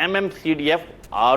MMCDF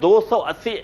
280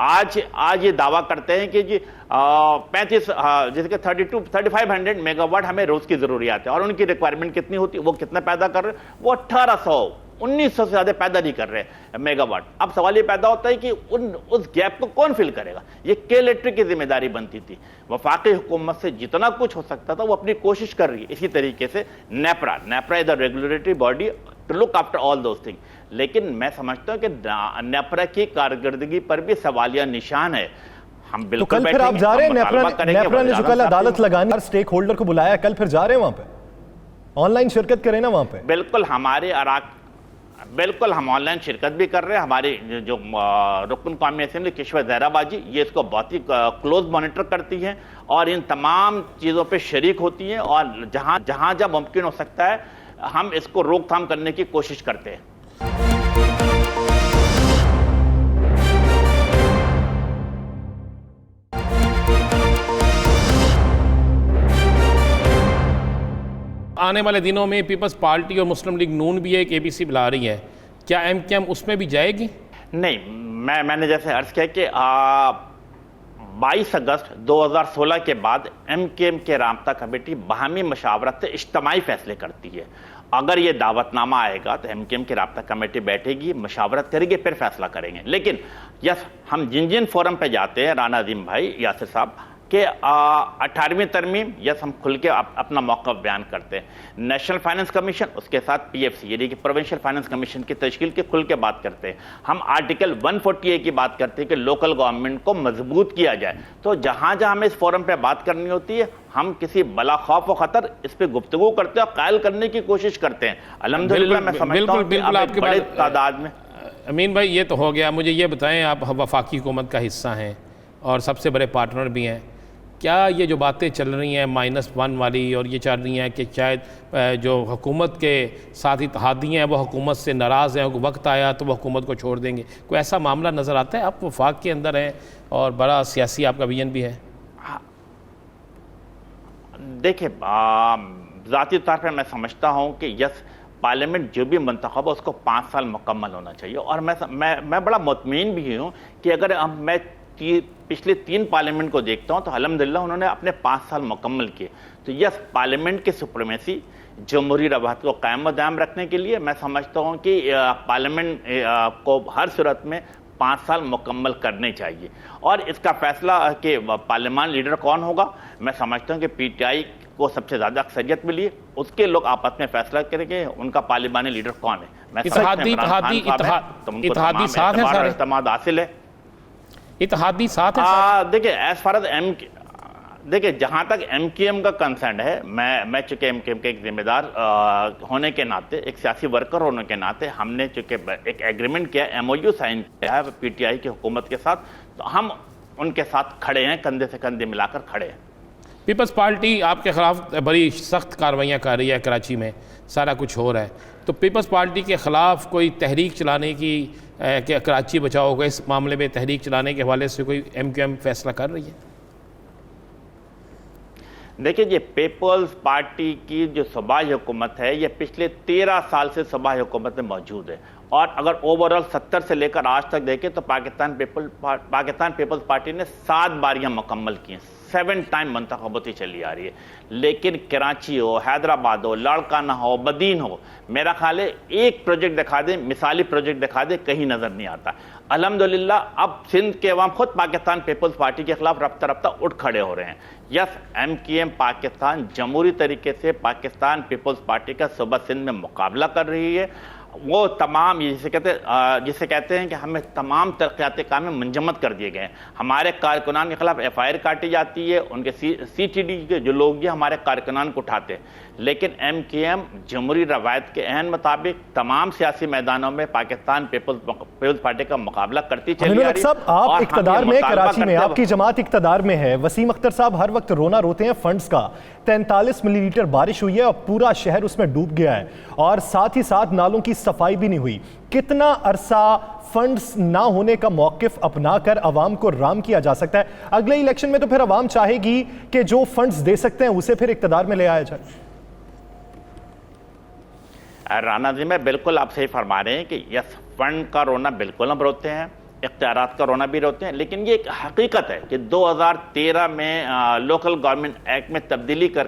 آج یہ دعویٰ کرتے ہیں کہ جی 35 جیسے کہ 3500 میگا واٹ ہمیں روز کی ضروریات ہے، اور ان کی ریکوائرمنٹ کتنی ہوتی ہے، وہ کتنا پیدا کر رہے ہیں؟ وہ 1900 سے زیادہ پیدا نہیں کر رہے میگا واٹ۔ اب سوال یہ پیدا ہوتا ہے کہ اس گیپ کو کون فل کرے گا؟ یہ کے الیکٹرک کی ذمہ داری بنتی تھی۔ وفاقی حکومت سے جتنا کچھ ہو سکتا تھا وہ اپنی کوشش کر رہی ہے۔ اسی طریقے سے NEPRA is a regulatory body to look after all those thing, لیکن میں سمجھتا ہوں کہ نیپرا کی کارکردگی پر بھی سوالیہ نشان ہے۔ ہم تو بالکل کل پھر آپ جا رہے ہیں نیپرا نے جو کل عدالت لگانی ہر سٹیک ہولڈر کو بلایا، کل پھر جا رہے ہیں وہاں پہ آن لائن شرکت کریں نا وہاں پہ؟ بالکل ہم آن لائن شرکت بھی کر رہے ہیں۔ ہماری جو رکن قومی اسمبلی کشور زہرا باجی یہ اس کو بہت ہی کلوز مانیٹر کرتی ہیں اور ان تمام چیزوں پہ شریک ہوتی ہیں، اور جہاں ممکن ہو سکتا ہے ہم اس کو روک تھام کرنے کی کوشش کرتے ہیں۔ آنے والے دنوں میں پیپلز پارٹی اور مسلم لیگ نون بھی ایک APC بلا رہی ہے، کیا ایم کیو ایم اس میں بھی جائے گی؟ نہیں، میں نے جیسے عرض کیا کہ 22 اگست 2016 کے بعد ایم کیو ایم کے رابطہ کمیٹی باہمی مشاورت سے اجتماعی فیصلے کرتی ہے۔ اگر یہ دعوت نامہ آئے گا تو ایم کیو ایم کی رابطہ کمیٹی بیٹھے گی، مشاورت کرے گی، پھر فیصلہ کریں گے۔ لیکن یس، ہم جن فورم پہ جاتے ہیں رانا عظیم بھائی، یاسر صاحب، کہ 18ویں ترمیم یس ہم کھل کے اپنا موقف بیان کرتے ہیں۔ نیشنل فائننس کمیشن، اس کے ساتھ PFC یعنی کہ پروونشل فائننس کمیشن کی تشکیل کی کھل کے بات کرتے ہیں۔ ہم آرٹیکل 140A کی بات کرتے ہیں کہ لوکل گورنمنٹ کو مضبوط کیا جائے۔ تو جہاں ہمیں اس فورم پہ بات کرنی ہوتی ہے، ہم کسی بلا خوف و خطر اس پہ گفتگو کرتے ہیں اور قائل کرنے کی کوشش کرتے ہیں۔ الحمدللہ میں سمجھتا ہوں کہ اب بڑے تعداد میں۔ امین بھائی یہ تو ہو گیا، مجھے یہ بتائیں، آپ وفاقی حکومت کا حصہ ہیں اور سب سے بڑے پارٹنر بھی ہیں، کیا یہ جو باتیں چل رہی ہیں -1 والی اور یہ چل رہی ہیں کہ شاید جو حکومت کے ساتھ اتحادی ہیں وہ حکومت سے ناراض ہیں، وقت آیا تو وہ حکومت کو چھوڑ دیں گے، کوئی ایسا معاملہ نظر آتا ہے؟ آپ وفاق کے اندر ہیں اور بڑا سیاسی آپ کا ویژن بھی ہے۔ دیکھیں، ذاتی طور پر میں سمجھتا ہوں کہ یس پارلیمنٹ جو بھی منتخب ہے اس کو 5 سال مکمل ہونا چاہیے، اور میں بڑا مطمئن بھی ہوں کہ اگر میں پچھلے 3 پارلیمنٹ کو دیکھتا ہوں تو الحمدللہ انہوں نے اپنے 5 سال مکمل کیے۔ تو یس، پارلیمنٹ کی سپریمیسی جمہوری روایت کو قائم و دائم رکھنے کے لیے میں سمجھتا ہوں کہ پارلیمنٹ کو ہر صورت میں 5 سال مکمل کرنے چاہیے، اور اس کا فیصلہ کہ پارلیمان لیڈر کون ہوگا، میں سمجھتا ہوں کہ PTI کو سب سے زیادہ اکثریت ملی ہے، اس کے لوگ آپس میں فیصلہ کریں گے ان کا پارلیمانی لیڈر کون ہے۔ اتحادی ساتھ ہیں، سارے اعتماد حاصل ہے، اتحادی ساتھ ہیں۔ دیکھیں ایز فار از دیکھیں جہاں تک ایم کیو ایم کا کنسرن ہے، میں چونکہ ایم کیو ایم کے ایک ذمہ دار ہونے کے ناطے، ایک سیاسی ورکر ہونے کے ناطے، ہم نے چونکہ ایک ایگریمنٹ کیا، MOU سائن کیا ہے PTI کی حکومت کے ساتھ، تو ہم ان کے ساتھ کھڑے ہیں، کندھے سے کندھے ملا کر کھڑے ہیں۔ پیپلز پارٹی آپ کے خلاف بڑی سخت کارروائیاں کر رہی ہے، کراچی میں سارا کچھ ہو رہا ہے، تو پیپلز پارٹی کے خلاف کوئی تحریک چلانے کی، کہ کراچی بچاؤ کو اس معاملے میں تحریک چلانے کے حوالے سے کوئی ایم کیو ایم فیصلہ کر رہی ہے؟ دیکھیں یہ پیپلز پارٹی کی جو صوبائی حکومت ہے یہ پچھلے 13 سال سے صوبائی حکومت میں موجود ہے، اور اگر اوورال 70 سے لے کر آج تک دیکھیں تو پاکستان پیپلز پارٹی نے 7 باریاں مکمل کی ہیں، 7 ٹائم منتخب ہوتی چلی آ رہی ہے، لیکن کراچی ہو، حیدرآباد ہو، لاڑکانہ ہو، بدین ہو، میرا خیال ہے ایک پروجیکٹ دکھا دیں، مثالی پروجیکٹ دکھا دیں، کہیں نظر نہیں آتا۔ الحمدللہ اب سندھ کے عوام خود پاکستان پیپلز پارٹی کے خلاف رفتہ رفتہ اٹھ کھڑے ہو رہے ہیں۔ یس، ایم کیو ایم پاکستان جمہوری طریقے سے پاکستان پیپلز پارٹی کا صوبہ سندھ میں مقابلہ کر رہی ہے، وہ تمام جسے کہتے ہیں کہ ہمیں تمام ترقیاتی کام میں منجمد کر دیے گئے ہیں، ہمارے کارکنان کے خلاف FIR کاٹی جاتی ہے، ان کے CTD کے جو لوگ ہیں ہمارے کارکنان کو اٹھاتے ہیں، لیکن ایم کیو ایم جمہوری روایت کے عین مطابق تمام سیاسی میدانوں میں پاکستان پیپلز پارٹی کا مقابلہ کرتی چلی آ رہی ہے۔ صاحب آپ اقتدار میں، کراچی میں آپ کی جماعت اقتدار میں ہے، وسیم اختر صاحب ہر وقت رونا روتے ہیں فنڈز کا، 43 ملی لیٹر بارش ہوئی ہے اور پورا شہر اس میں ڈوب گیا ہے، اور ساتھ ہی ساتھ نالوں کی صفائی بھی نہیں ہوئی۔ کتنا عرصہ فنڈز نہ ہونے کا موقف اپنا کر عوام کو رام کیا جا سکتا ہے؟ اگلے الیکشن میں تو پھر عوام چاہے گی کہ جو فنڈز دے سکتے ہیں اسے پھر اقتدار میں لے آیا جائے۔ رانا جی، میں بالکل آپ سے ہی فرما رہے ہیں کہ یس، فنڈ کا رونا بالکل ہم روتے ہیں، اختیارات کا رونا بھی روتے ہیں، لیکن یہ ایک حقیقت ہے کہ 2013 میں لوکل گورنمنٹ ایکٹ میں تبدیلی کر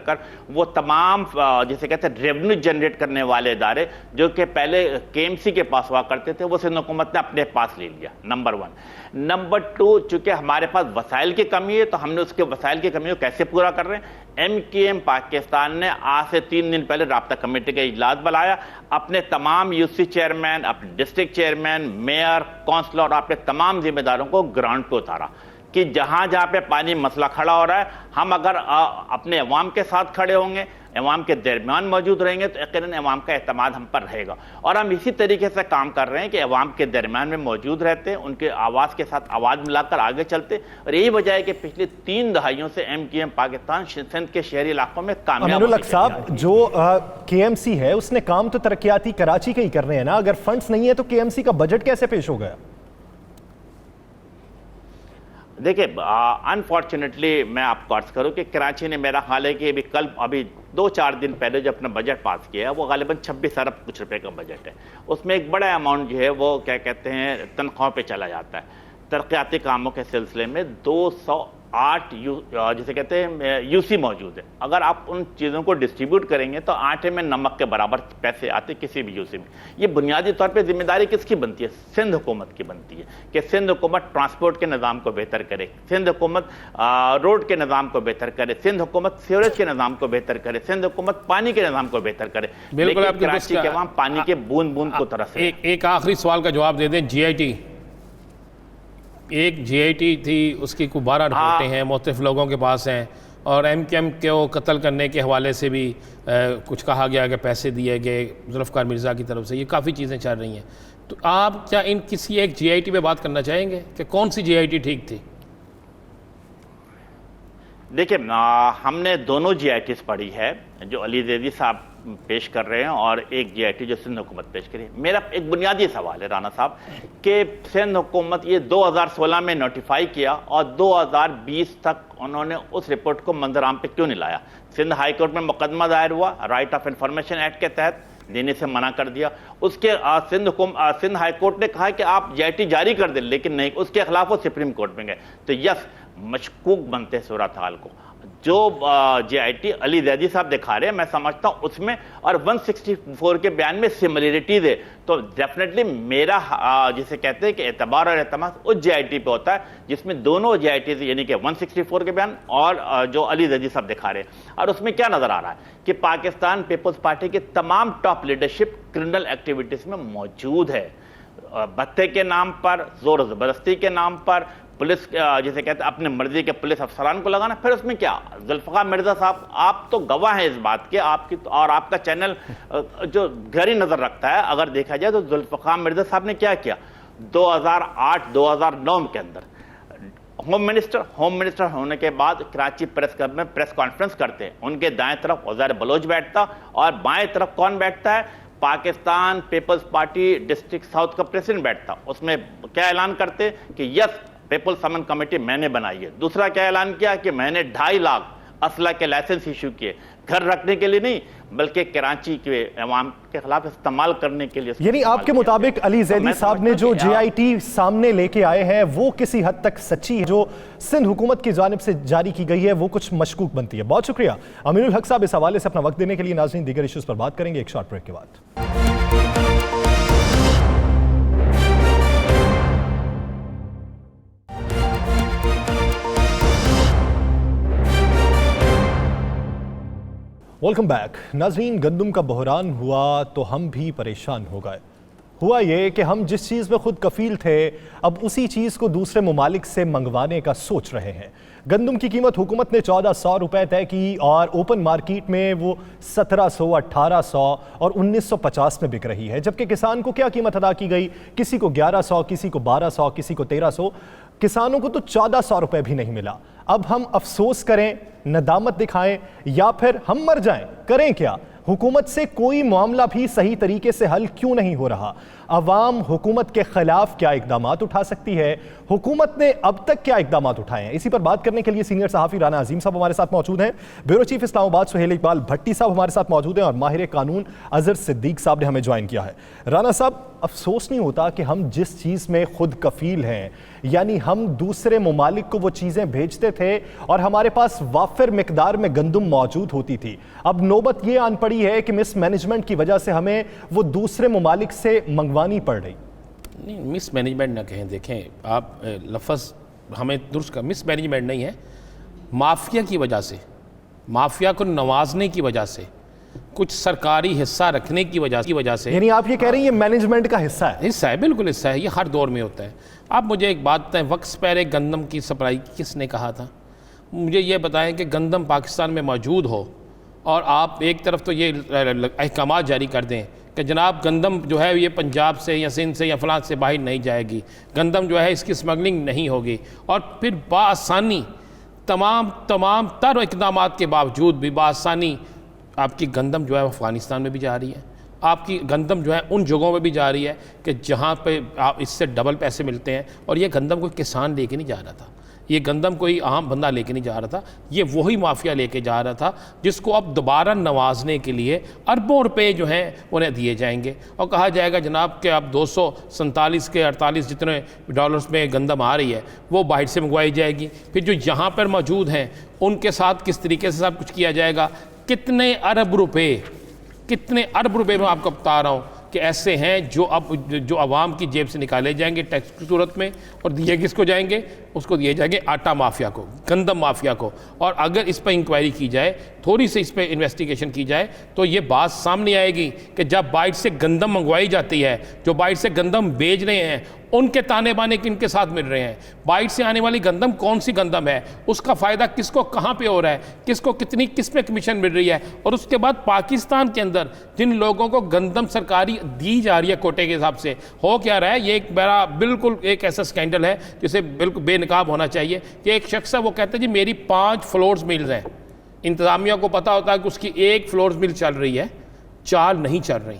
وہ تمام جسے کہتے ہیں ریونیو جنریٹ کرنے والے ادارے جو کہ پہلے کے ایم سی کے پاس ہوا کرتے تھے، وہ سندھ حکومت نے اپنے پاس لے لیا، نمبر 1۔ نمبر 2، چونکہ ہمارے پاس وسائل کی کمی ہے تو ہم نے اس کے وسائل کی کمی کو کیسے پورا کر رہے ہیں؟ ایم کیو ایم پاکستان نے آج سے 3 دن پہلے رابطہ کمیٹی کا اجلاس بلایا، اپنے تمام یو سی چیئرمین، اپنے ڈسٹرکٹ چیئرمین، میئر، کونسلر اور اپنے تمام ذمہ داروں کو گراؤنڈ پہ اتارا کہ جہاں جہاں پہ پانی مسئلہ کھڑا ہو رہا ہے، ہم اگر اپنے عوام کے ساتھ کھڑے ہوں گے، عوام کے درمیان موجود رہیں گے تو یقیناً عوام کا اعتماد ہم پر رہے گا، اور ہم اسی طریقے سے کام کر رہے ہیں کہ عوام کے درمیان میں موجود رہتے ہیں، ان کے آواز کے ساتھ آواز ملا کر آگے چلتے، اور یہی وجہ ہے کہ پچھلی 3 دہائیوں سے M Q M Pakistan Sindh کے شہری علاقوں میں کامیاب امین الحق صاحب، جو کے ایم سی ہے اس نے کام تو ترقیاتی کراچی کا ہی کر رہے ہیں نا، اگر فنڈز نہیں ہے تو کے ایم سی کا بجٹ کیسے پیش ہو گیا؟ دیکھیں، انفارچونیٹلی میں آپ کو عرض کروں کہ کراچی نے، میرا خیال ہے کہ ابھی 2-4 دن پہلے جو اپنا بجٹ پاس کیا ہے وہ غالباً 26 ارب کچھ روپے کا بجٹ ہے، اس میں ایک بڑا اماؤنٹ جو ہے وہ کیا کہتے ہیں تنخواہوں پہ چلا جاتا ہے۔ ترقیاتی کاموں کے سلسلے میں 208 جسے کہتے ہیں یو سی موجود ہے، اگر آپ ان چیزوں کو ڈسٹریبیوٹ کریں گے تو آٹے میں نمک کے برابر پیسے آتے کسی بھی یو سی میں۔ یہ بنیادی طور پہ ذمہ داری کس کی بنتی ہے؟ سندھ حکومت کی بنتی ہے کہ سندھ حکومت ٹرانسپورٹ کے نظام کو بہتر کرے، سندھ حکومت روڈ کے نظام کو بہتر کرے، سندھ حکومت سیوریج کے نظام کو بہتر کرے، سندھ حکومت پانی کے نظام کو بہتر کرے، لیکن کراچی کے عوام پانی کے بوند بوند کو ترس رہے ہیں۔ ایک آخری سوال کا جواب دے دیں، جی آئی ٹی، ایک جی آئی ٹی تھی، اس کی کوئی 12 رپورٹیں ہیں، مختلف لوگوں کے پاس ہیں، اور ایم کیو ایم کو قتل کرنے کے حوالے سے بھی کچھ کہا گیا کہ پیسے دیے گئے ذوالفقار مرزا کی طرف سے، یہ کافی چیزیں چل رہی ہیں، تو آپ کیا کسی ایک جی آئی ٹی پہ بات کرنا چاہیں گے کہ کون سی جی آئی ٹی ٹھیک تھی؟ دیکھیں، ہم نے دونوں جی آئی ٹیز پڑھی ہے جو علی زیدی صاحب پیش کر رہے ہیں اور ایک جی آئی ٹی جو سندھ حکومت پیش کری ہے۔ میرا ایک بنیادی سوال ہے رانا صاحب کہ سندھ حکومت یہ 2016 میں نوٹیفائی کیا اور 2020 تک انہوں نے اس رپورٹ کو منظر عام پہ کیوں نہیں لایا؟ سندھ ہائی کورٹ میں مقدمہ دائر ہوا رائٹ آف انفارمیشن ایکٹ کے تحت، دینے سے منع کر دیا، اس کے سندھ ہائی کورٹ نے کہا کہ آپ جی آئی ٹی جاری کر دیں، لیکن نہیں، اس کے خلاف وہ سپریم کورٹ میں گئے، تو یس مشکوک بنتے صورتحال کو جو جی آئی ٹی علی زیدی صاحب دکھا رہے ہیں، میں سمجھتا ہوں اس میں اور 164 کے بیان میں سملیرٹیز ہے، تو ڈیفینیٹلی میرا جسے کہتے ہیں کہ اعتبار اور اعتماد اس جی آئی ٹی پہ ہوتا ہے جس میں دونوں جی آئی ٹیز یعنی کہ 164 کے بیان اور جو علی زیدی صاحب دکھا رہے ہیں، اور اس میں کیا نظر آ رہا ہے کہ پاکستان پیپلز پارٹی کے تمام ٹاپ لیڈرشپ کرمنل ایکٹیویٹیز میں موجود ہے، بھتے کے نام پر، زور و زبردستی کے نام پر، پولیس جسے کہتے ہیں اپنے مرضی کے پولیس افسران کو لگانا، پھر اس میں کیا؟ ذوالفقار مرزا صاحب آپ تو گواہ ہیں اس بات کے، آپ کی اور آپ کا چینل جو گہری نظر رکھتا ہے، اگر دیکھا جائے تو ذوالفقار مرزا صاحب نے کیا کیا 2008-2009 کے اندر؟ ہوم منسٹر ہونے کے بعد کراچی پریس کلب میں پریس کانفرنس کرتے ہیں، ان کے دائیں طرف عزیر بلوچ بیٹھتا اور بائیں طرف کون بیٹھتا ہے؟ Pakistan peoples party district south کا پریزیڈنٹ بیٹھتا، اس میں کیا اعلان کرتے کہ یس پیپل سمن کمیٹی میں نے بنائی ہے، دوسرا کیا اعلان کیا کہ میں نے 2.5 لاکھ اسلحہ کے لائسنس ایشو کیے، گھر رکھنے کے لیے نہیں بلکہ کراچی کے عوام کے خلاف استعمال کرنے کے لیے۔ یعنی آپ کے مطابق علی زیدی صاحب نے جو جے آئی ٹی سامنے لے کے آئے ہیں وہ کسی حد تک سچی ہے، جو سندھ حکومت کی جانب سے جاری کی گئی ہے وہ کچھ مشکوک بنتی ہے؟ بہت شکریہ امین الحق صاحب اس حوالے سے اپنا وقت دینے کے لیے۔ ناظرین، دیگر ایشوز پر بات کریں گے ایک شارٹ بریک کے بعد۔ Welcome back. ناظرین، گندم کا بحران ہوا تو ہم بھی پریشان ہو گئے۔ ہوا یہ کہ ہم جس چیز میں خود کفیل تھے اب اسی چیز کو دوسرے ممالک سے منگوانے کا سوچ رہے ہیں۔ گندم کی قیمت حکومت نے 1400 روپے طے کی اور اوپن مارکیٹ میں وہ 1700، 1800 اور 1950 میں بک رہی ہے، جبکہ کسان کو کیا قیمت ادا کی گئی؟ کسی کو 1100، کسی کو 1200، کسی کو 1300، کسانوں کو تو 1400 روپے بھی نہیں ملا۔ اب ہم افسوس کریں، ندامت دکھائیں یا پھر ہم مر جائیں؟ کریں کیا؟ حکومت سے کوئی معاملہ بھی صحیح طریقے سے حل کیوں نہیں ہو رہا؟ عوام حکومت کے خلاف کیا اقدامات اٹھا سکتی ہے؟ حکومت نے اب تک کیا اقدامات اٹھائے ہیں؟ اسی پر بات کرنے کے لیے سینئر صحافی رانا عظیم صاحب ہمارے ساتھ موجود ہیں، بیورو چیف اسلام آباد سہیل اقبال بھٹی صاحب ہمارے ساتھ موجود ہیں، اور ماہر قانون اظہر صدیق صاحب نے ہمیں جوائن کیا ہے۔ رانا صاحب، افسوس نہیں ہوتا کہ ہم جس چیز میں خود کفیل ہیں، یعنی ہم دوسرے ممالک کو وہ چیزیں بھیجتے تھے اور ہمارے پاس وافر مقدار میں گندم موجود ہوتی تھی، اب نوبت یہ آن پڑی ہے کہ مس مینجمنٹ کی وجہ سے ہمیں وہ دوسرے ممالک سے منگوانی پڑ رہی؟ نہیں، مس مینجمنٹ نہ کہیں، دیکھیں آپ لفظ ہمیں درست کا مس مینجمنٹ نہیں ہے، مافیا کی وجہ سے، مافیا کو نوازنے کی وجہ سے، کچھ سرکاری حصہ رکھنے کی وجہ سے، یعنی آپ یہ کہہ رہے ہیں یہ مینجمنٹ کا حصہ ہے؟ بالکل حصہ ہے، یہ ہر دور میں ہوتا ہے۔ آپ مجھے ایک بات بتائیں، وقت سے پہلے گندم کی سپلائی کس نے کہا تھا؟ مجھے یہ بتائیں کہ گندم پاکستان میں موجود ہو اور آپ ایک طرف تو یہ احکامات جاری کر دیں کہ جناب گندم جو ہے یہ پنجاب سے یا سندھ سے یا فلاں سے باہر نہیں جائے گی، گندم جو ہے اس کی سمگلنگ نہیں ہوگی، اور پھر بآسانی تمام تر اقدامات کے باوجود بھی بآسانی آپ کی گندم جو ہے افغانستان میں بھی جا رہی ہے، آپ کی گندم جو ہے ان جگہوں پہ بھی جا رہی ہے کہ جہاں پہ آپ اس سے ڈبل پیسے ملتے ہیں، اور یہ گندم کوئی کسان لے کے نہیں جا رہا تھا، یہ گندم کوئی عام بندہ لے کے نہیں جا رہا تھا، یہ وہی مافیا لے کے جا رہا تھا جس کو اب دوبارہ نوازنے کے لیے اربوں روپے جو ہیں انہیں دیے جائیں گے، اور کہا جائے گا جناب کہ اب 247 کے 48 جتنے ڈالرز میں گندم آ رہی ہے وہ باہر سے منگوائی جائے گی، پھر جو یہاں پر موجود ہیں ان کے ساتھ کس طریقے سے سب کچھ کیا جائے گا، کتنے ارب روپے میں آپ کو بتا رہا ہوں کہ ایسے ہیں جو عوام کی جیب سے نکالے جائیں گے ٹیکس کی صورت میں، اور دیے کس کو جائیں گے؟ اس کو دیے جائیں گے آٹا مافیا کو، گندم مافیا کو۔ اور اگر اس پہ انکوائری کی جائے، تھوڑی سی اس پہ انویسٹیگیشن کی جائے تو یہ بات سامنے آئے گی کہ جب باہر سے گندم منگوائی جاتی ہے، جو باہر سے گندم بیچ رہے ہیں ان کے تانے بانے کن کے ساتھ مل رہے ہیں، باہر سے آنے والی گندم کون سی گندم ہے، اس کا فائدہ کس کو کہاں پہ ہو رہا ہے، کس کو کس پہ کمیشن مل رہی ہے، اور اس کے بعد پاکستان کے اندر جن لوگوں کو گندم سرکاری دی جا رہی ہے کوٹے کے حساب سے، ہو کیا رہا ہے؟ یہ ایک بڑا بالکل ایک ایسا سکینڈل ہے جسے بالکل بے نقاب ہونا چاہیے کہ ایک شخص ہے وہ کہتا ہے جی میری 5 فلورز ملز ہیں، انتظامیہ کو پتا ہوتا ہے کہ اس کی 1 فلورز مل چل رہی ہے، 4 نہیں چل رہی،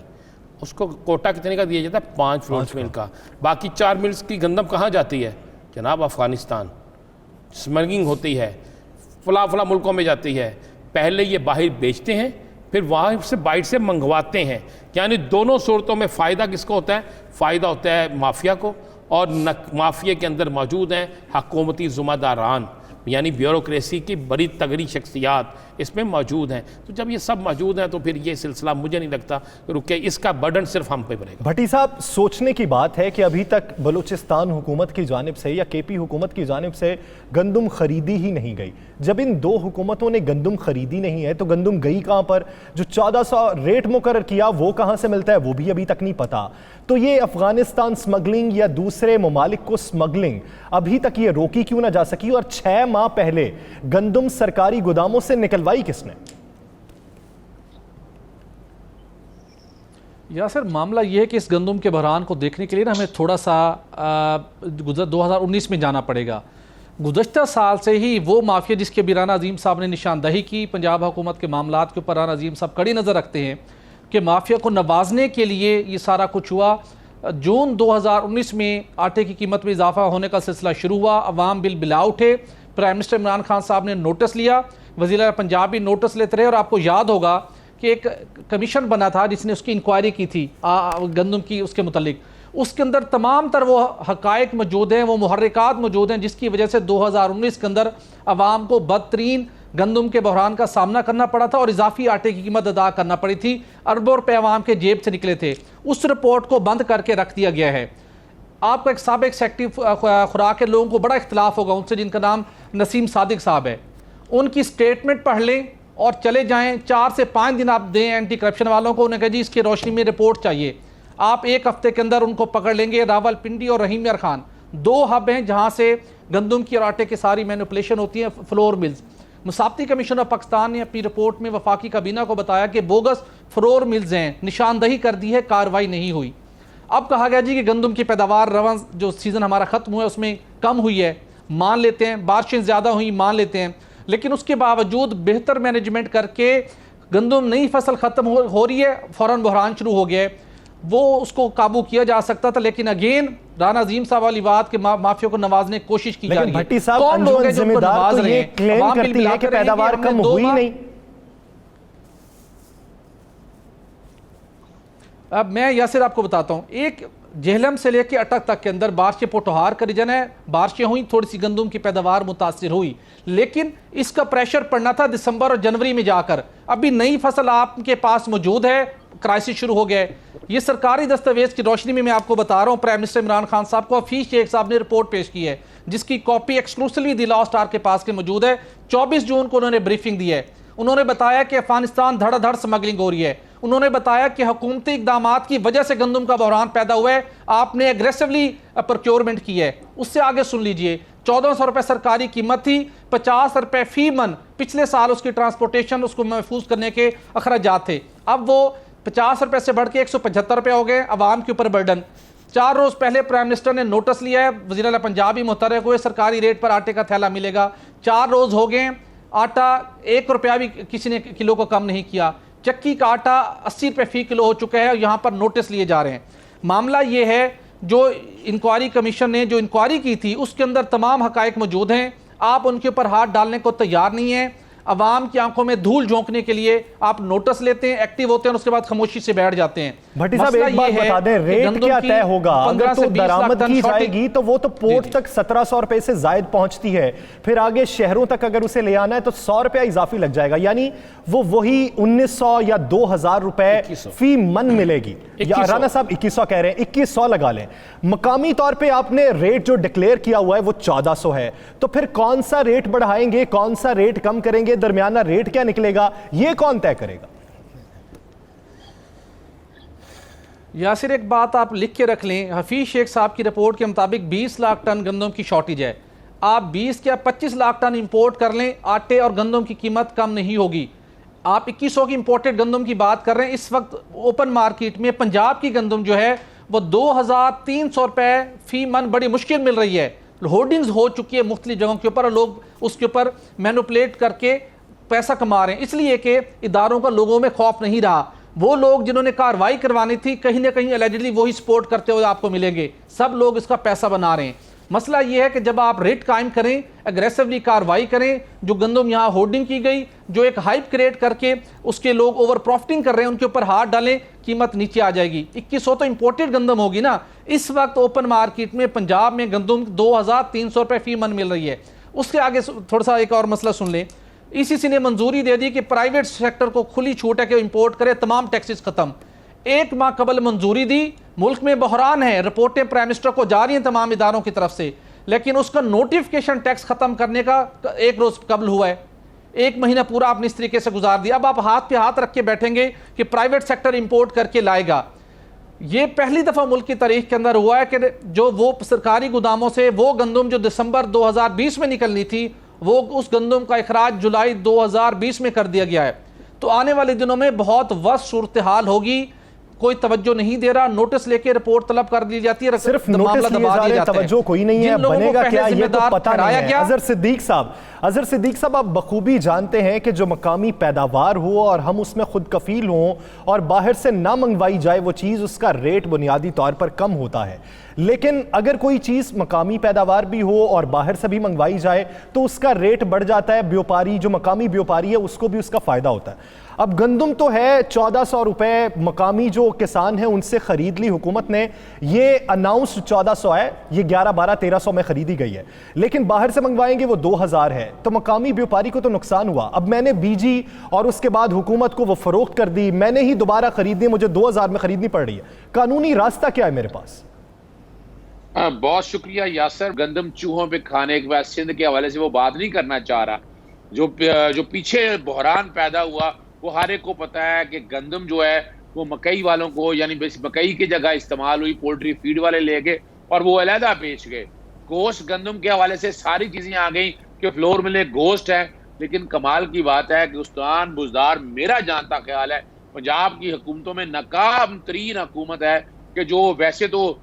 اس کو کوٹا کتنے کا دیا جاتا ہے؟ 5 فلورز مل کا، باقی 4 ملز کی گندم کہاں جاتی ہے؟ جناب افغانستان، سمگلنگ ہوتی ہے، فلاں ملکوں میں جاتی ہے، پہلے یہ باہر بیچتے ہیں پھر وہاں سے باہر سے منگواتے ہیں، یعنی دونوں صورتوں میں فائدہ کس کو ہوتا ہے؟ فائدہ ہوتا ہے مافیا کو، اور مافیا کے اندر موجود ہیں حکومتی ذمہ داران، یعنی بیوروکریسی کی بڑی تگڑی شخصیات اس میں موجود ہیں۔ تو جب یہ سب موجود ہیں تو پھر یہ سلسلہ مجھے نہیں لگتا رکے، اس کا برڈن صرف ہم پہ پڑے گا۔ بھٹی صاحب، سوچنے کی بات ہے کہ ابھی تک بلوچستان حکومت کی جانب سے یا کے پی حکومت کی جانب سے گندم خریدی ہی نہیں گئی۔ جب ان 2 حکومتوں نے گندم خریدی نہیں ہے تو گندم گئی کہاں پر؟ جو 1400 ریٹ مقرر کیا وہ کہاں سے ملتا ہے وہ بھی ابھی تک نہیں پتا۔ تو یہ افغانستان سمگلنگ یا دوسرے ممالک کو سمگلنگ ابھی تک یہ روکی کیوں نہ جا سکی، اور 6 ماہ پہلے گندم سرکاری گوداموں سے نکلوائی کس نے؟ یاسر، معاملہ یہ ہے کہ اس گندم کے بحران کو دیکھنے کے لیے ہمیں تھوڑا سا 2019 میں جانا پڑے گا۔ گزشتہ سال سے ہی وہ مافیا جس کے بھی رانا عظیم صاحب نے نشاندہی کی، پنجاب حکومت کے معاملات کے اوپر رانا عظیم صاحب کڑی نظر رکھتے ہیں کہ مافیا کو نوازنے کے لیے یہ سارا کچھ ہوا۔ جون 2019 میں آٹے کی قیمت میں اضافہ ہونے کا سلسلہ شروع ہوا، عوام بلا اٹھے، پرائم منسٹر عمران خان صاحب نے نوٹس لیا، وزیر اعلیٰ پنجاب بھی نوٹس لیتے رہے، اور آپ کو یاد ہوگا کہ ایک کمیشن بنا تھا جس نے اس کی انکوائری کی تھی گندم کی، اس کے متعلق اس کے اندر تمام تر وہ حقائق موجود ہیں، وہ محرکات موجود ہیں جس کی وجہ سے 2019 کے اندر عوام کو بدترین گندم کے بحران کا سامنا کرنا پڑا تھا اور اضافی آٹے کی قیمت ادا کرنا پڑی تھی، اربوں روپے عوام کے جیب سے نکلے تھے۔ اس رپورٹ کو بند کر کے رکھ دیا گیا ہے۔ آپ کا ایک سابق سیکٹری خوراک کے لوگوں کو بڑا اختلاف ہوگا ان سے، جن کا نام نسیم صادق صاحب ہے، ان کی سٹیٹمنٹ پڑھ لیں اور چلے جائیں، 4 سے 5 دن آپ دیں اینٹی کرپشن والوں کو، انہیں کہا جی اس کی روشنی میں رپورٹ چاہیے، آپ 1 ہفتے کے اندر ان کو پکڑ لیں گے۔ راول پنڈی اور رحیم یار خان 2 ہب ہیں جہاں سے گندم کی اور آٹے کی ساری مینوپولیشن ہوتی ہے، فلور ملز۔ مسابقتی کمیشن آف پاکستان نے اپنی رپورٹ میں وفاقی کابینہ کو بتایا کہ بوگس فلور ملز ہیں، نشاندہی کر دی ہے، کارروائی نہیں ہوئی۔ اب کہا گیا جی کہ گندم کی پیداوار رواں جو سیزن ہمارا ختم ہوا ہے اس میں کم ہوئی ہے، مان لیتے ہیں، بارشیں زیادہ ہوئی مان لیتے ہیں، لیکن اس کے باوجود بہتر مینجمنٹ کر کے گندم نئی فصل ختم ہو رہی ہے، فوراً بحران شروع ہو گیا ہے۔ وہ اس کو قابو کیا جا سکتا تھا، لیکن اگین رانا عظیم صاحب والی بات کہ مافیا کو نوازنے کی کوشش کی جا رہی ہے۔ لیکن بھٹی صاحب کون لوگ انجمن ہیں جو ان ذمہ کو دار نواز تو رہے یہ ہیں؟ کلیم عوام کرتی بل ہے کہ بلاتے رہے ہیں پیداوار ہم نے کم دو ہوئی بار نہیں۔ اب میں یاسر آپ کو بتاتا ہوں، ایک جہلم سے لے کے اٹک تک کے اندر بارشیں پوٹوہار کا ریجن ہے، بارشیں ہوئیں، تھوڑی سی گندم کی پیداوار متاثر ہوئی، لیکن اس کا پریشر پڑنا تھا دسمبر اور جنوری میں جا کر۔ ابھی نئی فصل آپ کے پاس موجود ہے، کرائسس شروع ہو گئے۔ یہ سرکاری دستاویز کی روشنی میں آپ کو بتا رہا ہوں، پرائم منسٹر عمران خان صاحب کو حفیظ شیخ صاحب نے رپورٹ پیش کی ہے، جس کی کاپی ایکسکلوسیولی دی لا اسٹار کے پاس کے موجود ہے۔ 24 جون کو انہوں نے بریفنگ دی ہے۔ انہوں نے بتایا کہ افغانستان دھڑا دھڑ سمگلنگ ہو رہی ہے۔ انہوں نے بتایا کہ حکومتی اقدامات کی وجہ سے گندم کا بحران پیدا ہوا ہے، آپ نے ایگریسولی پروکیورمنٹ کی ہے۔ اس سے آگے سن لیجئے، 1400 روپے سرکاری قیمت تھی، 50 روپے فی من پچھلے سال اس کی ٹرانسپورٹیشن، اس کو محفوظ کرنے کے اخراجات تھے۔ اب وہ 50 روپے سے بڑھ کے 175 روپے ہو گئے، عوام کے اوپر برڈن۔ 4 روز پہلے پرائم منسٹر نے نوٹس لیا ہے، وزیر اعلیٰ پنجاب بھی متحرک ہوئے، سرکاری ریٹ پر آٹے کا تھیلا ملے گا۔ 4 روز ہو گئے، آٹا 1 روپیہ بھی کسی نے کلو کو کم نہیں کیا۔ چکی کا آٹا 80 روپے فی کلو ہو چکا ہے، اور یہاں پر نوٹس لیے جا رہے ہیں۔ معاملہ یہ ہے، جو انکوائری کمیشن نے جو انکوائری کی تھی اس کے اندر تمام حقائق موجود ہیں، آپ ان کے اوپر ہاتھ ڈالنے کو تیار نہیں ہیں۔ عوام کی آنکھوں میں دھول جھونکنے کے لیے آپ نوٹس لیتے ہیں، ایکٹیو ہوتے ہیں، اور اس کے بعد خاموشی سے بیٹھ جاتے ہیں۔ بھٹی صاحب ایک بات بتا دیں، ریٹ کیا طے ہوگا؟ اگر تو درآمد کی جائے گی تو وہ تو پورٹ تک 1700 روپے سے زائد پہنچتی ہے، پھر آگے شہروں تک اگر اسے لے آنا ہے تو 100 روپے اضافی لگ جائے گا، یعنی وہ وہی 1900 یا 2000 روپے فی من ملے گی۔ یا رانا صاحب 2100 کہہ رہے ہیں، 2100 لگا لیں۔ مقامی طور پہ آپ نے ریٹ جو ڈکلیئر کیا ہوا ہے وہ 1400 ہے، تو پھر کون سا ریٹ بڑھائیں گے، کون سا ریٹ کم کریں گے، درمیانہ ریٹ کیا نکلے گا، یہ کون طے کرے گا؟ یاسر ایک بات آپ لکھ کے رکھ لیں، حفیظ شیخ صاحب کی رپورٹ کے مطابق 20 لاکھ ٹن گندم کی شارٹیج ہے۔ آپ 20 یا 25 لاکھ ٹن امپورٹ کر لیں، آٹے اور گندم کی قیمت کم نہیں ہوگی۔ آپ 2100 کی امپورٹڈ گندم کی بات کر رہے ہیں، اس وقت اوپن مارکیٹ میں پنجاب کی گندم جو ہے وہ 2300 روپے فی من بڑی مشکل مل رہی ہے۔ ہولڈنگز ہو چکی ہے مختلف جگہوں کے اوپر، اور لوگ اس کے اوپر مینوپولیٹ کر کے پیسہ کما رہے ہیں، اس لیے کہ اداروں کا لوگوں میں خوف نہیں رہا۔ وہ لوگ جنہوں نے کارروائی کروانی تھی، کہیں نہ کہیں الیجڈلی وہی سپورٹ کرتے ہوئے آپ کو ملیں گے۔ سب لوگ اس کا پیسہ بنا رہے ہیں۔ مسئلہ یہ ہے کہ جب آپ ریٹ قائم کریں، اگریسولی کارروائی کریں، جو گندم یہاں ہولڈنگ کی گئی، جو ایک ہائپ کریٹ کر کے اس کے لوگ اوور پروفٹنگ کر رہے ہیں، ان کے اوپر ہاتھ ڈالیں، قیمت نیچے آ جائے گی۔ 2100 تو امپورٹڈ گندم ہوگی نا۔ اس وقت اوپن مارکیٹ میں پنجاب میں گندم 2300 روپے فی من مل رہی ہے۔ اس کے آگے تھوڑا سا ایک اور مسئلہ سن لیں، ای سی نے منظوری دے دی کہ پرائیویٹ سیکٹر کو کھلی چھوٹ ہے کہ امپورٹ کرے، تمام ٹیکسز ختم۔ 1 ماہ قبل منظوری دی، ملک میں بحران ہے، رپورٹیں پرائم منسٹر کو جا رہی ہیں تمام اداروں کی طرف سے، لیکن اس کا نوٹیفکیشن ٹیکس ختم کرنے کا 1 روز قبل ہوا ہے۔ 1 مہینہ پورا آپ نے اس طریقے سے گزار دیا۔ اب آپ ہاتھ پہ ہاتھ رکھ کے بیٹھیں گے کہ پرائیویٹ سیکٹر امپورٹ کر کے لائے گا۔ یہ پہلی دفعہ ملک کی تاریخ کے اندر ہوا ہے کہ جو وہ سرکاری گوداموں سے وہ گندم جو دسمبر 2020 میں نکلنی تھی، وہ اس گندم کا اخراج جولائی 2020 میں کر دیا گیا ہے۔ تو آنے والے دنوں میں بہت وسط صورتحال ہوگی، کوئی توجہ نہیں دے رہا، نوٹس لے کے رپورٹ طلب کر دی جاتی ہے، صرف نوٹس لیے جا رہے ہیں، توجہ کوئی نہیں ہے، بنے گا کیا یہ تو پتہ نہیں ہے۔ اظہر صدیق صاحب آپ بخوبی جانتے ہیں کہ جو مقامی پیداوار ہو اور ہم اس میں خود کفیل ہوں اور باہر سے نہ منگوائی جائے وہ چیز، اس کا ریٹ بنیادی طور پر کم ہوتا ہے، لیکن اگر کوئی چیز مقامی پیداوار بھی ہو اور باہر سے بھی منگوائی جائے تو اس کا ریٹ بڑھ جاتا ہے، بیوپاری جو مقامی بیوپاری ہے اس کو بھی اس کا فائدہ ہوتا ہے۔ اب گندم تو ہے 1400 روپے، مقامی جو کسان ہیں ان سے خرید لی حکومت نے، یہ اناؤنس 1400 ہے، یہ 11, 12, 1300 میں خریدی گئی ہے، لیکن باہر سے منگوائیں گے وہ 2000 ہے، تو مقامی بیوپاری کو تو نقصان ہوا۔ اب میں نے بیجی اور اس کے بعد حکومت کو وہ فروخت کر دی، میں نے ہی دوبارہ خریدنی، مجھے 2000 میں خریدنی پڑ رہی ہے، قانونی راستہ کیا ہے میرے پاس؟ بہت شکریہ یاسر۔ گندم چوہوں پہ کھانے کے بعد سندھ کے حوالے سے وہ بات نہیں کرنا چاہ رہا۔ جو پیچھے بحران پیدا ہوا وہ ہر ایک کو پتا ہے کہ گندم جو ہے وہ مکئی والوں کو، یعنی مکئی کی جگہ استعمال ہوئی، پولٹری فیڈ والے لے گئے اور وہ علیحدہ بیچ گئے۔ گوشت گندم کے حوالے سے ساری چیزیں آ گئیں کہ فلور ملے گوشت ہے، لیکن کمال کی بات ہے کہ استان بزدار، میرا جانتا خیال ہے پنجاب کی حکومتوں میں ناکام ترین حکومت ہے کہ جو ویسے تو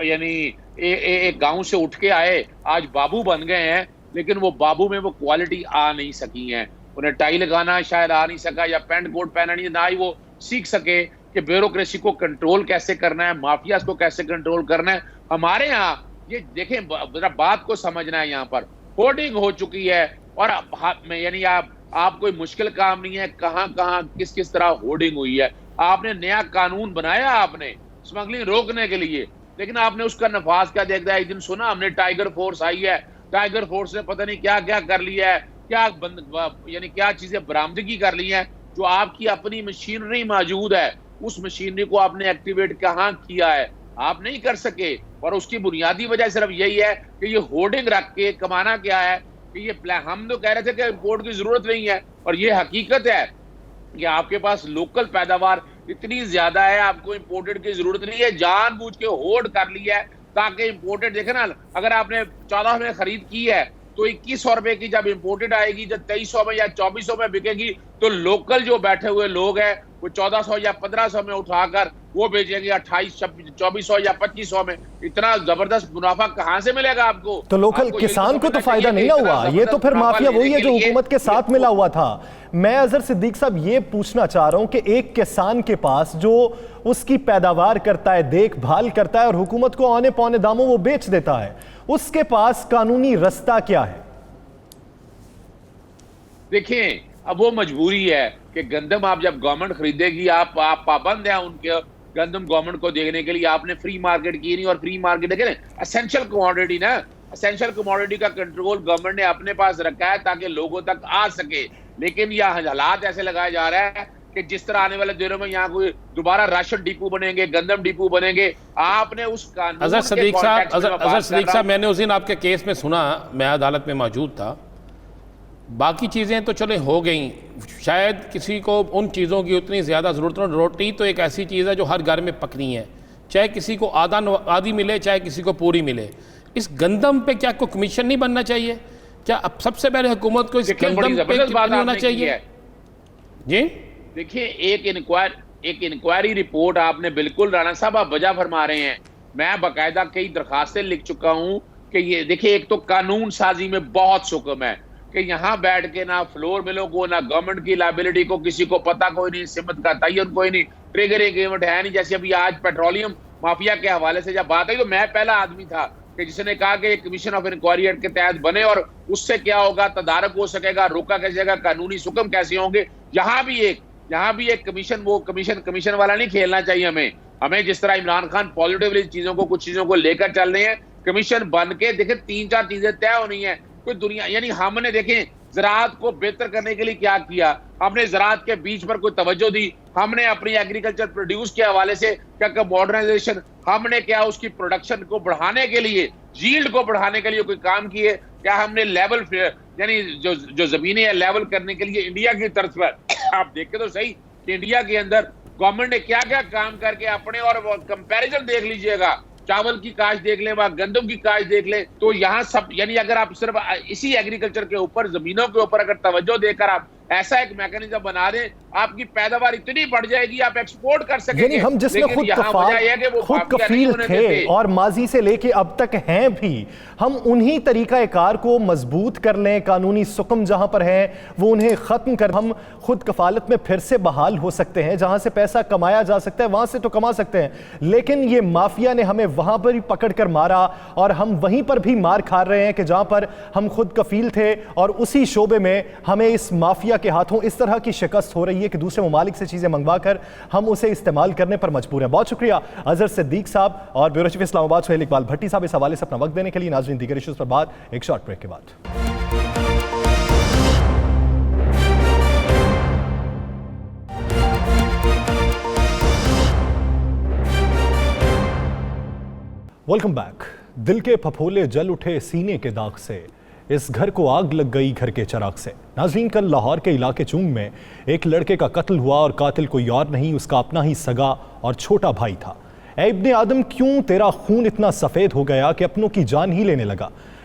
یعنی ایک گاؤں سے اٹھ کے آئے، آج بابو بن گئے ہیں، لیکن وہ بابو میں وہ کوالٹی آ نہیں سکی ہیں۔ انہیں ٹائی لگانا شاید آ نہیں سکا، یا پینٹ کوٹ پہنا نہیں، نہ ہی وہ سیکھ سکے کہ بیوروکریسی کو کنٹرول کیسے کرنا ہے, مافیاز کو کیسے کنٹرول کرنا ہے. ہمارے ہاں یہ دیکھیں, ذرا بات کو سمجھنا ہے, یہاں پر ہوڈنگ ہو چکی ہے, اور یعنی آپ کوئی مشکل کام نہیں ہے, کہاں کہاں کس کس طرح ہوڈنگ ہوئی ہے. آپ نے نیا قانون بنایا آپ نے اسمگلنگ روکنے کے لیے, لیکن آپ نے اس کا نفاذ کیا دیکھتا ہے. ایک دن سنا ہم نے ٹائیگر فورس آئی ہے, ٹائیگر فورس نے پتہ نہیں کیا کیا کر لیا ہے, یعنی کیا چیزیں برآمدگی کر لی ہیں. جو آپ کی اپنی مشینری موجود ہے, اس مشینری کو آپ نے ایکٹیویٹ کہاں کیا ہے؟ آپ نہیں کر سکے. اور اس کی بنیادی وجہ صرف یہی ہے کہ یہ ہوڈنگ رکھ کے کمانا کیا ہے کہ یہ ہم تو کہہ رہے تھے کہ امپورٹ کی ضرورت نہیں ہے, اور یہ حقیقت ہے کہ آپ کے پاس لوکل پیداوار اتنی زیادہ ہے, آپ کو امپورٹڈ کی ضرورت نہیں ہے. جان بوجھ کے ہوڈ کر لیا ہے تاکہ امپورٹڈ, دیکھیں نا, اگر آپ نے 1400 میں خرید کی ہے تو 2100 روپے کی جب امپورٹڈ آئے گی, جب 2300 میں یا 2400 میں بکے گی, تو لوکل جو بیٹھے ہوئے لوگ ہیں وہ 1400 یا 1500 میں اٹھا کر وہ بیچیں گے 2400 یا 2500 میں. اتنا زبردست منافع کہاں سے ملے گا آپ کو؟ تو لوکل کسان کو تو فائدہ نہیں نہ ہوا, یہ تو پھر مافیا وہی ہے جو حکومت کے ساتھ ملا ہوا تھا. میں اظہر صدیق صاحب یہ پوچھنا چاہ رہا ہوں کہ ایک کسان کے پاس جو اس کی پیداوار کرتا ہے, دیکھ بھال کرتا ہے, اور حکومت کو آنے پونے داموں وہ بیچ دیتا ہے, اس کے پاس قانونی رستہ کیا ہے؟ دیکھیں, اب وہ مجبوری ہے کہ گندم آپ جب گورنمنٹ خریدے گی, آپ پابند ہیں ان کے گندم گورنمنٹ کو دیکھنے کے لیے. آپ نے فری مارکیٹ کی نہیں, اور فری مارکیٹ دیکھیں اسینشل کموڈٹی نا, اسینشل کموڈٹی کا کنٹرول گورنمنٹ نے اپنے پاس رکھا ہے تاکہ لوگوں تک آ سکے. لیکن یہ حالات ایسے لگائے جا رہا ہے کہ جس طرح آنے والے دنوں میں یہاں کوئی دوبارہ راشن ڈپو بنیں گے, گندم ڈپو بنیں گے. آپ نے اس قانون اظہر صدیق صاحب, میں نے اس دن آپ کے کیس میں سنا, میں عدالت میں موجود تھا, باقی چیزیں تو چلے ہو گئیں, شاید کسی کو ان چیزوں کی اتنی زیادہ ضرورت نہیں. روٹی تو ایک ایسی چیز ہے جو ہر گھر میں پکنی ہے, چاہے کسی کو آدھی ملے چاہے کسی کو پوری ملے. اس گندم پہ کیا کوئی کمیشن نہیں بننا چاہیے؟ کیا اب سب سے پہلے حکومت کو اس گندم پہ ہونا چاہیے؟ جی دیکھیں, ایک انکوائری رپورٹ آپ نے, بالکل رانا صاحب آپ وجہ فرما رہے ہیں. میں باقاعدہ کئی درخواستیں لکھ چکا ہوں کہ یہ دیکھیں, ایک تو قانون سازی میں بہت سکم ہے کہ یہاں بیٹھ کے نہ فلور ملوں کو, نہ گورنمنٹ کی لائبلٹی کو کسی کو پتہ کوئی نہیں, سمت کا تعین کوئی نہیں, ٹریگرنگ ایونٹ ہے نہیں. جیسے ابھی آج پیٹرولیم مافیا کے حوالے سے جب بات آئی تو میں پہلا آدمی تھا کہ جس نے کہا کہ یہ کمیشن آف انکوائری ایکٹ کے تحت بنے, اور اس سے کیا ہوگا, تدارک ہو سکے گا, روکا کیسے جائے گا, قانونی حکم کیسے ہوں گے. یہاں بھی ایک کمیشن, وہ کمیشن والا نہیں کھیلنا چاہیے ہمیں جس طرح عمران خان پازیٹیولی چیزوں کو, کچھ چیزوں کو لے کر چل رہے ہیں. کمیشن بن کے دیکھیں 3-4 چیزیں طے ہونی ہیں. کوئی دنیا, یعنی ہم نے دیکھیں زراعت کو بہتر کرنے کے لیے کیا کیا, ہم نے زراعت کے بیچ پر کوئی توجہ دی, ہم نے اپنی ایگریکلچر پروڈیوس کے حوالے سے کیا ماڈرنائزیشن, ہم نے کیا اس کی پروڈکشن کو بڑھانے کے لیے, جیلڈ کو بڑھانے کے لیے کوئی کام کیے, کیا ہم نے لیول, یعنی جو زمینیں ہیں لیول کرنے کے لیے انڈیا کی طرف پر آپ دیکھیں تو صحیح کہ انڈیا کے اندر گورنمنٹ نے کیا کیا کام کر کے اپنے, اور کمپیریزن دیکھ لیجئے گا, چاول کی کاشت دیکھ لیں, وہاں گندم کی کاشت دیکھ لیں, تو یہاں سب, یعنی اگر آپ صرف اسی ایگریکلچر کے اوپر, زمینوں کے اوپر اگر توجہ دے کر آپ ایسا ایک میکانزم بنا دیں, آپ کی پیداوار اتنی بڑھ جائے گی, آپ ایکسپورٹ کر سکیں گے. یعنی ہم جس میں خود کفیل تھے اور ماضی سے لے کے اب تک ہیں بھی, ہم انہی طریقہ کار کو مضبوط کر لیں, قانونی سکم جہاں پر ہیں وہ انہیں ختم کر, ہم خود کفالت میں پھر سے بحال ہو سکتے ہیں. جہاں سے پیسہ کمایا جا سکتا ہے وہاں سے تو کما سکتے ہیں, لیکن یہ مافیا نے ہمیں وہاں پر ہی پکڑ کر مارا, اور ہم وہیں پر بھی مار کھا رہے ہیں کہ جہاں پر ہم خود کفیل تھے, اور اسی شعبے میں ہمیں اس مافیا کے ہاتھوں اس طرح کی شکست ہو رہی ہے کہ دوسرے ممالک سے چیزیں منگوا کر ہم اسے استعمال کرنے پر مجبور ہیں. بہت شکریہ اظہر صدیق صاحب اور بیورو چیف اسلام آباد سہیل اقبال بھٹی صاحب اس حوالے سے اپنا وقت دینے کے لیے. ناظرین, دیگر ایشوز پر بات ایک شارٹ بریک کے بعد. Welcome back. دل کے پھپھولے جل اٹھے سینے کے داغ سے, اس گھر کو آگ لگ گئی گھر کے چراغ سے. ناظرین, کل لاہور کے علاقے چونگ میں ایک لڑکے کا قتل ہوا, اور قاتل کوئی اور نہیں, اس کا اپنا ہی سگا اور چھوٹا بھائی تھا. اے ابن آدم, کیوں تیرا خون اتنا سفید ہو گیا کہ اپنوں کی جان ہی لینے لگا.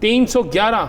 311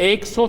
100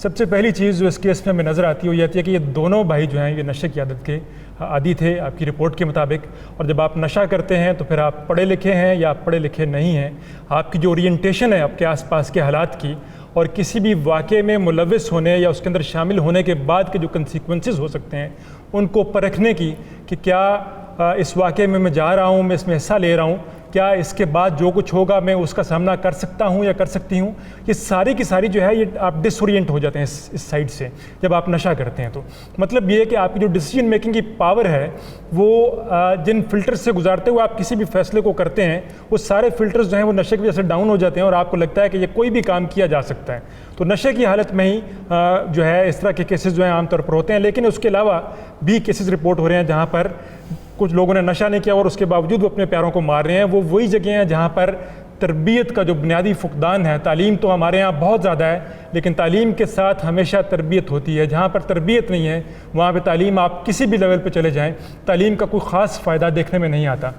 سب سے پہلی چیز جو اس کیس میں ہمیں نظر آتی ہے وہ یہ آتی ہے کہ یہ دونوں بھائی جو ہیں یہ نشے کی عادت کے عادی تھے آپ کی رپورٹ کے مطابق. اور جب آپ نشہ کرتے ہیں تو پھر آپ پڑھے لکھے ہیں یا آپ پڑھے لکھے نہیں ہیں, آپ کی جو اورینٹیشن ہے آپ کے آس پاس کے حالات کی اور کسی بھی واقعے میں ملوث ہونے یا اس کے اندر شامل ہونے کے بعد کے جو کنسیکوینسز ہو سکتے ہیں ان کو پرکھنے کی کہ کیا اس واقعے میں جا رہا ہوں, میں اس میں حصہ لے رہا ہوں, کیا اس کے بعد جو کچھ ہوگا میں اس کا سامنا کر سکتا ہوں یا کر سکتی ہوں. یہ ساری کی ساری جو ہے یہ آپ ڈس اورینٹ ہو جاتے ہیں اس سائڈ سے جب آپ نشہ کرتے ہیں. تو مطلب یہ ہے کہ آپ کی جو ڈیسیجن میکنگ کی پاور ہے وہ جن فلٹر سے گزارتے ہوئے آپ کسی بھی فیصلے کو کرتے ہیں وہ سارے فلٹرز جو ہیں وہ نشے کی وجہ سے ڈاؤن ہو جاتے ہیں اور آپ کو لگتا ہے کہ یہ کوئی بھی کام کیا جا سکتا ہے. تو نشے کی حالت میں ہی جو ہے اس طرح کے کیسز جو ہیں عام طور پر ہوتے ہیں. لیکن اس کے علاوہ بھی کیسز رپورٹ ہو رہے ہیں جہاں پر کچھ لوگوں نے نشہ نہیں کیا اور اس کے باوجود وہ اپنے پیروں کو مار رہے ہیں. وہ وہی جگہیں ہیں جہاں پر تربیت کا جو بنیادی فقدان ہے. تعلیم تو ہمارے یہاں بہت زیادہ ہے لیکن تعلیم کے ساتھ ہمیشہ تربیت ہوتی ہے. جہاں پر تربیت نہیں ہے وہاں پہ تعلیم آپ کسی بھی لیول پہ چلے جائیں تعلیم کا کوئی خاص فائدہ دیکھنے میں نہیں آتا.